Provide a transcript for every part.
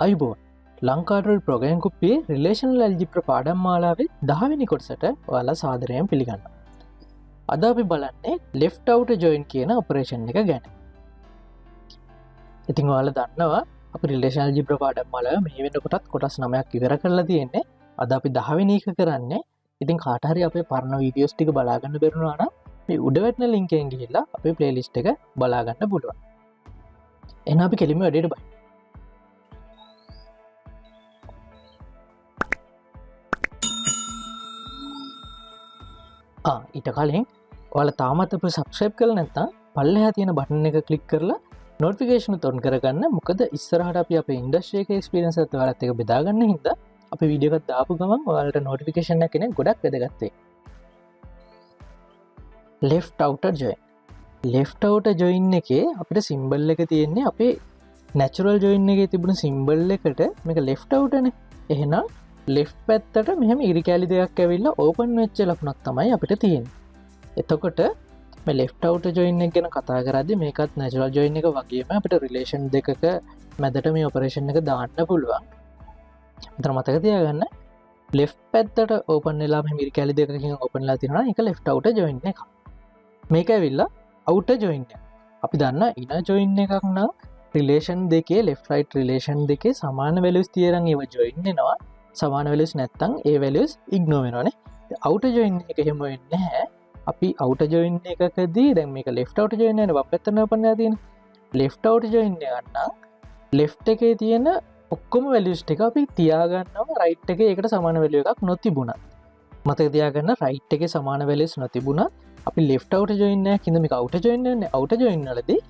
අයිබෝන් ලංකාඩරොයිඩ් programme කුප්පියේ relational ඇල්ජිබ්‍රා පාඩම් මාලාවේ 10 වෙනි කොටසට ඔයාලා සාදරයෙන් පිළිගන්නවා. අද අපි බලන්නේ left outer join කියන ඔපරේෂන් එක ගැන. ඉතින් ඔයාලා දන්නවා අපි රිලේෂනල් ඇල්ජිබ්‍රා පාඩම් මාලාව මේ වෙනකොටත් කොටස් 9ක් ඉවර කරලා තියෙන්නේ. අද අපි 10 වෙනි එක කරන්නේ. ඉතින් කාට හරි අපේ පරණ වීඩියෝස් ටික බලා ගන්න බැරුණා නම් මේ උඩ වැටෙන link එකෙන් ගිහිල්ලා අපේ playlist එක බලා ගන්න පුළුවන්. එහෙනම් අපි කෙලින්ම වැඩේට බලමු. ඊට කලින් ඔයාලා තාමත් අපිව subscribe කරලා නැත්නම් පල්ලෙහා තියෙන බටන් එක ක්ලික් කරලා notification උත් on කරගන්න. මොකද ඉස්සරහට අපි අපේ industry එකේ experience එකත් ඔයාලත් එක්ක බෙදා ගන්න හින්දා අපි වීඩියෝ එකක් දාපු ගමන් ඔයාලට notification එක එන්නේ ගොඩක් වැදගත් වෙයි. left outer join. left outer join එකේ අපිට symbol එක තියෙන්නේ අපේ natural join එකේ තිබුණ symbol එකට මේක left outer නේ. එහෙනම් left පැත්තට මෙහෙම ඉරි කැලි දෙකක් ඇවිල්ලා open වෙච්ච ලකුණක් තමයි අපිට තියෙන්නේ. එතකොට මේ left outer join එක ගැන කතා කරද්දී මේකත් natural join එක වගේම අපිට relation දෙකක මැදට මේ operation එක දාන්න පුළුවන්. මෙතන මතක තියාගන්න left පැත්තට open වෙලා මෙහෙම ඉරි කැලි දෙකකින් open වෙලා තියෙනවා නම් ඒක left outer join එක. මේක ඇවිල්ලා outer join එක. අපි දන්නා inner join එකක් නම් relation දෙකේ left right relation දෙකේ සමාන values තියෙනනම් ඒව join වෙනවා. සමාන values නැත්තම් ඒ values ignore වෙනවානේ. outer join එක එහෙම වෙන්නේ නැහැ. අපි outer join එකකදී දැන් මේක left outer join එකනේ වම් පැත්තට open වෙලා තියෙන්නේ. left outer join එක නම් left එකේ තියෙන ඔක්කොම values ටික අපි තියාගන්නවා right එකේ ඒකට සමාන value එකක් නොතිබුණා. මතක තියාගන්න right එකේ සමාන values නොතිබුණා. අපි left outer join එකක් ඉඳන් මේක outer join එකනේ. outer join වලදී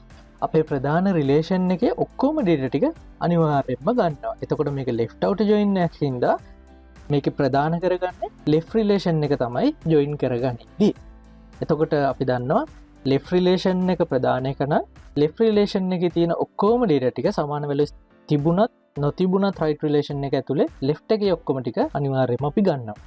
අපේ ප්‍රධාන රිලේෂන් එකේ ඔක්කොම ඩේටා ටික අනිවාර්යයෙන්ම ගන්නවා. එතකොට මේක left outer join එකක් හින්දා මේක ප්‍රධාන කරගන්නේ left relation එක තමයි join කරගන්නේ. එතකොට අපි දන්නවා left relation එක ප්‍රධාන එක නම් left relation එකේ තියෙන ඔක්කොම ඩේටා ටික සමාන values තිබුණත් නොතිබුණත් right relation එක ඇතුලේ left එකේ ඔක්කොම ටික අනිවාර්යයෙන්ම අපි ගන්නවා.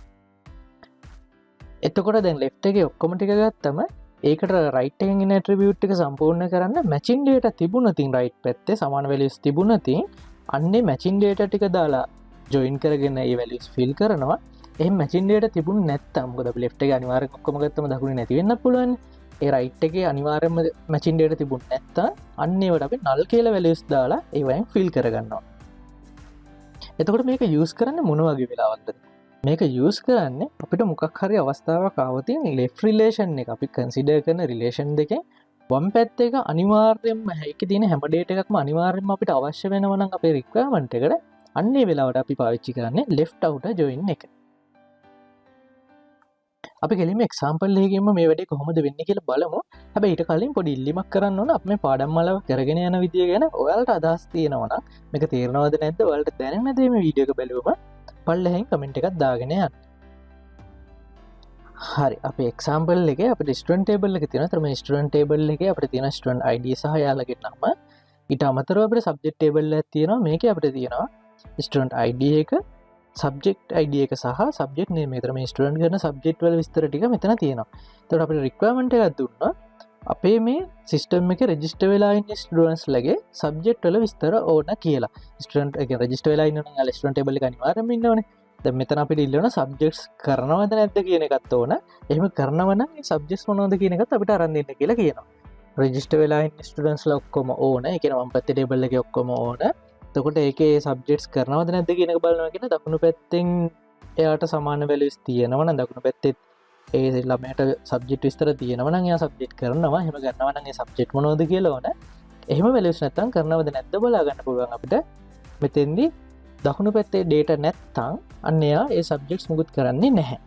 එතකොට දැන් left එකේ ඔක්කොම ටික ගත්තම ඒකට right එකෙන් එන attribute එක සම්පූර්ණ කරන්න matching data තිබුණතින් right පැත්තේ සමාන values තිබුණතින් අන්නේ matching data ටික දාලා join කරගෙන ඒ values fill කරනවා. එහෙනම් matching data තිබුණ නැත්තම් මොකද අපි left එකේ අනිවාර්යෙන් ඔක්කොම ගත්තම දකුණේ නැති වෙන්න පුළුවන්. ඒ right එකේ අනිවාර්යෙන්ම matching data තිබුණ නැත්තම් අන්න ඒවට අපි null කියලා values දාලා ඒවෙන් fill කරගන්නවා. එතකොට මේක use කරන්නේ මොන වගේ වෙලාවක්ද? මේක use කරන්නේ අපිට මොකක් හරි අවස්ථාවක් ආවොතින් left relation එක අපි consider කරන relation දෙකෙන් වම් පැත්ත එක අනිවාර්යයෙන්ම ඒකේ තියෙන හැම data එකක්ම අනිවාර්යයෙන්ම අපිට අවශ්‍ය වෙනවා නම් අපේ requirement එකට අන්නේ වෙලාවට අපි පාවිච්චි කරන්නේ left outer join එක. අපි කෙලින්ම example එකකින්ම මේ වැඩේ කොහොමද වෙන්නේ කියලා බලමු. හැබැයි ඊට කලින් පොඩි ඉල්ලීමක් කරන්න ඕන. අපි මේ පාඩම් මාලාව කරගෙන යන විදිය ගැන ඔයාලට අදහස් තියෙනවා නම් මේක තේරෙනවද නැද්ද? ඔයාලට දැනෙන්නේ නැද්ද මේ වීඩියෝ එක බැලුවම? පල්ලෙහෙන් කමෙන්ට් එකක් දාගෙන යන්න. හරි අපේ example එකේ අපිට student table එක තියෙනවා. ඒතර මේ student table එකේ අපිට තියෙන student ID සහ යාළුවගේ නම. ඊට අමතරව අපිට subject table එකක් තියෙනවා. මේකේ අපිට තියෙනවා student ID එක, subject ID එක සහ subject name. ඒතර මේ student කරන subject වල විස්තර ටික මෙතන තියෙනවා. ඒතකොට අපිට requirement එකක් දුන්නා. අපේ මේ සිස්ටම් එකේ රෙජිස්ටර් වෙලා ඉන්න ස්ටුඩන්ට්ස් ලගේ සබ්ජෙක්ට් වල විස්තර ඕන කියලා. ස්ටුඩන්ට් එක රෙජිස්ටර් වෙලා ඉන්නවනම් යාලා ස්ටුඩන්ට් ටේබල් එක අනිවාර්යයෙන්ම ඉන්නවනේ. දැන් මෙතන අපිට ඉල්ලන සබ්ජෙක්ට්ස් කරනවද නැද්ද කියන එකත් ඕන. එහෙම කරනව නම් මේ සබ්ජෙක්ට්ස් මොනවද කියන එකත් අපිට අරන් දෙන්න කියලා කියනවා. රෙජිස්ටර් වෙලා ඉන්න ස්ටුඩන්ට්ස්ලා ඔක්කොම ඕන. ඒ කියන්නේ වම් පැත්තේ ටේබල් එකේ ඔක්කොම ඕන. එතකොට ඒකේ සබ්ජෙක්ට්ස් කරනවද නැද්ද කියන එක බලනවා කියන දකුණු පැත්තෙන් එයාට සමාන values තියෙනවා නම් දකුණු පැත්තේ ඒ ළමයට සබ්ජෙක්ට් විස්තර තියෙනවා නම් එයා සබ්ජෙක්ට් කරනවා. එහෙම ගන්නවා නම් ඒ සබ්ජෙක්ට් මොනවද කියලා ඕන. එහෙම values නැත්තම් කරනවද නැද්ද බලා ගන්න පුළුවන් අපිට. මෙතෙන්දී දකුණු පැත්තේ data නැත්තම් අන්න එයා ඒ සබ්ජෙක්ට්ස් මුකුත් කරන්නේ නැහැ.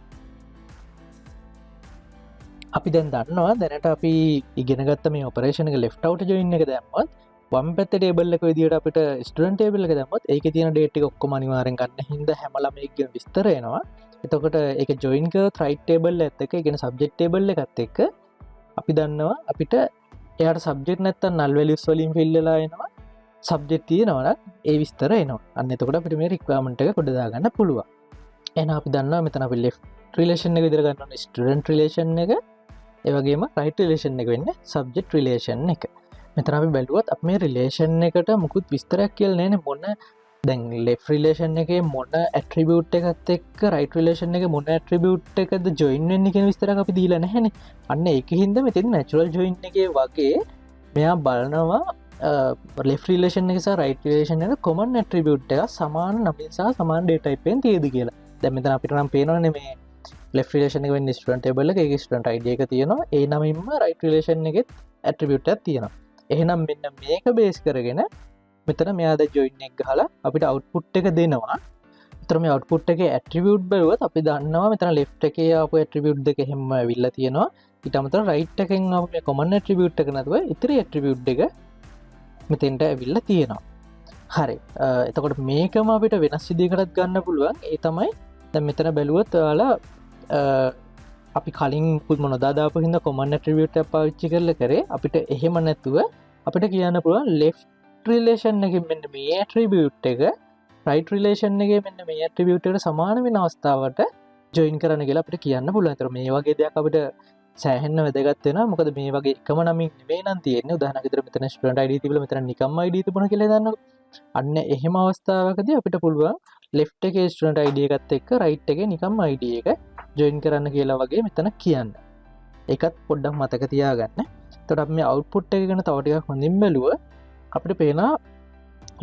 අපි දැන් දන්නවා දැනට අපි ඉගෙන ගත්ත මේ ඔපරේෂන් එක left outer join එක දැම්මොත් වම් පැත්තේ table එක විදියට අපිට student table එක දැම්මොත් ඒකේ තියෙන data ටික ඔක්කොම අනිවාර්යෙන් ගන්න හින්දා හැම ළමයෙක්ගේම විස්තර එනවා. එතකොට ඒක join කරත් right table එකත් එක්ක ඒ කියන්නේ subject table එකත් එක්ක අපි දන්නවා අපිට එයාට subject නැත්තම් null values වලින් fill වෙලා එනවා. subject තියෙනවා නම් ඒ විස්තර එනවා. අන්න එතකොට අපිට මේ requirement එක කොට දාගන්න පුළුවන්. එහෙනම් අපි දන්නවා මෙතන අපි left relation එක විදිහට ගන්න ඕනේ student relation එක. ඒ වගේම right relation එක වෙන්නේ subject relation එක. මෙතන අපි බැලුවත් අපි මේ relation එකට මුකුත් විස්තරයක් කියලා නෑනේ මොන දැන් ලෙෆ් රිලේෂන් එක මොන ඇට්‍රිබියුට් එකත් එක්ක රයිට් රිලේෂන් එක මොන ඇට්‍රිබියුට් එකද ජොයින් වෙන්නේ කියන විස්තරයක් අපි දීලා නැහැනේ. අන්න ඒක හින්දා මෙතන නැචරල් ජොයින් එකේ වගේ මෙයා බලනවා ලෙෆ් රිලේෂන් එක සහ රයිට් රිලේෂන් එක කොමන් ඇට්‍රිබියුට් එක සමාන නමින් සහ සමාන ඩේටා ටයිප් එකෙන් තියෙද කියලා. දැන් මෙතන අපිට නම් පේනවනේ මේ left relation එක වෙන්නේ student table එක ඒකේ student id එක තියෙනවා ඒ නමින්ම right relation එකෙත් attribute එකක් තියෙනවා. එහෙනම් මෙන්න මේක base කරගෙන මෙතන මෙයා දැන් join එක ගහලා අපිට output එක දෙනවා. ඒතර මේ output එකේ attribute බලුවත් අපි දන්නවා මෙතන left එකේ ආපු attribute දෙක එහෙම ඇවිල්ලා තියෙනවා. ඊට අමතරව right එකෙන් ආපු මේ common attribute එක නැතුව ඉතිරි attribute දෙක මෙතෙන්ට ඇවිල්ලා තියෙනවා. හරි. එතකොට මේකම අපිට වෙනස් විදිහකටත් ගන්න පුළුවන්. ඒ තමයි දැන් මෙතන බැලුවොත් ඔයාලා අපි කලින් පුල්ම නොදාදාපු හින්දා common attribute එක පාවිච්චි කරලා කරේ අපිට එහෙම නැතුව අපිට කියන්න පුළුවන් left relation එකෙන් මෙන්න මේ attribute එක right relation එකේ මෙන්න මේ attribute එකට සමාන වෙන අවස්ථාවට join කරන්න කියලා අපිට කියන්න පුළුවන්. ඒතර මේ වගේ දෙයක් අපිට සෑහෙන්න වැදගත් වෙනවා. මොකද මේ වගේ එකම නමින් නෙවෙයි නම් තියෙන්නේ. උදාහරණයක් විදිහට මෙතන student id තිබුණා මෙතන නිකම්ම id තිබුණා කියලා දන්නකො. අන්න එහෙම අවස්ථාවකදී අපිට පුළුවන් left එකේ student id එකත් එක්ක right එකේ නිකම්ම id එක join කරන්න කියලා වගේ මෙතන කියන්න. ඒකත් පොඩ්ඩක් මතක තියාගන්න. එතකොට අපි මේ output එක ගැන තව ටිකක් හොඳින් බැලුවා අපිට පේනවා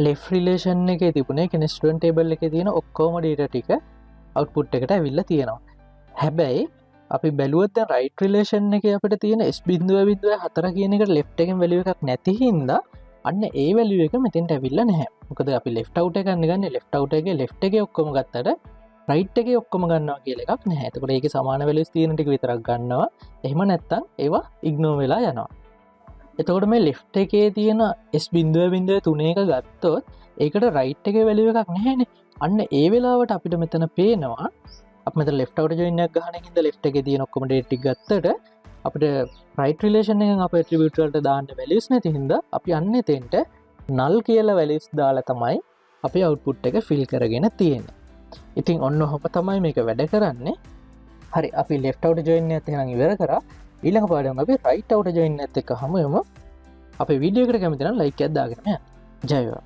left relation එකේ තිබුණේ කියන්නේ student table එකේ තියෙන ඔක්කොම data ටික output එකට ඇවිල්ලා තියෙනවා. හැබැයි අපි බැලුවොත් දැන් right relation එකේ අපිට තියෙන s.4 කියන එකට left එකෙන් value එකක් නැති හින්දා අන්න ඒ value එක මෙතෙන්ට ඇවිල්ලා නැහැ. මොකද අපි left out එක ගන්න left out එකේ left එකේ ඔක්කොම ගත්තට right එකේ ඔක්කොම ගන්නවා කියලා එකක් නැහැ. එතකොට ඒකේ සමාන values තියෙන ටික විතරක් ගන්නවා. එහෙම නැත්නම් ඒවා ignore වෙලා යනවා. එතකොට මේ left එකේ තියෙන s.3 එක ගත්තොත් ඒකට right එකේ value එකක් නැහැනේ. අන්න ඒ වෙලාවට අපිට මෙතන පේනවා අපි මෙතන left out join එකක් ගහන එකකින්ද left එකේ තියෙන ඔක්කොම data ටික ගත්තට අපිට right relation එකෙන් අපේ attribute වලට දාන්න values නැති හින්දා අපි අන්නේ තෙන්ට null කියලා values දාලා තමයි අපේ output එක fill කරගෙන තියෙන්නේ. ඉතින් ඔන්න ඔහොම තමයි මේක වැඩ කරන්නේ. හරි අපි left out join එකත් එහෙනම් ඉවර කරා. ඊළඟ පාඩම අපි right out join එකත් එක්ක හමු වෙමු. අපේ වීඩියෝ එකට කැමති නම් like එකක් දාගෙන යන්න. ජය වේවා.